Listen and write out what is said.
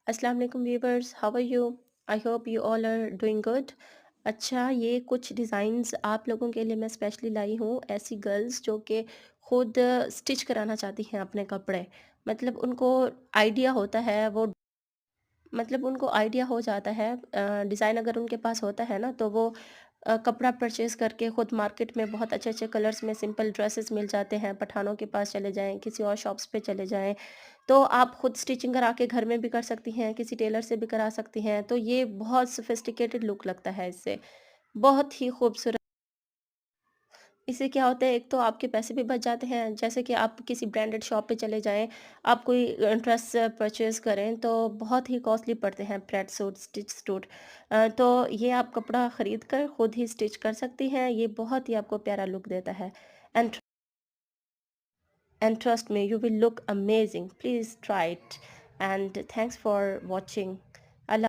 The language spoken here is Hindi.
अस्सलाम वालेकुम viewers, how are you? I hope you all are doing good. अच्छा, ये कुछ डिज़ाइंस आप लोगों के लिए मैं स्पेशली लाई हूँ, ऐसी गर्ल्स जो कि खुद स्टिच कराना चाहती हैं अपने कपड़े। मतलब उनको आइडिया होता है, वो मतलब उनको आइडिया हो जाता है, डिज़ाइन अगर उनके पास होता है ना, तो वो कपड़ा परचेज़ करके खुद मार्केट में बहुत अच्छे-अच्छे कलर्स में सिंपल ड्रेसेस मिल जाते हैं। पठानों के पास चले जाएँ, किसी और शॉप्स पे चले जाएँ, तो आप खुद स्टिचिंग करा के घर में भी कर सकती हैं, किसी टेलर से भी करा सकती हैं। तो ये बहुत सोफिस्टिकेटेड लुक लगता है इससे, बहुत ही खूबसूरत। इससे क्या होता है, एक तो आपके पैसे भी बच जाते हैं, जैसे कि आप किसी ब्रांडेड शॉप पे चले जाएँ, आप कोई ड्रेस परचेज़ करें तो बहुत ही कॉस्टली पड़ते हैं, प्लेट सूट, स्टिच सूट। तो ये आप कपड़ा खरीद कर खुद ही स्टिच कर सकती हैं, ये बहुत ही आपको प्यारा लुक देता है। And trust me, you will look amazing. Please try it, and thanks for watching. Allah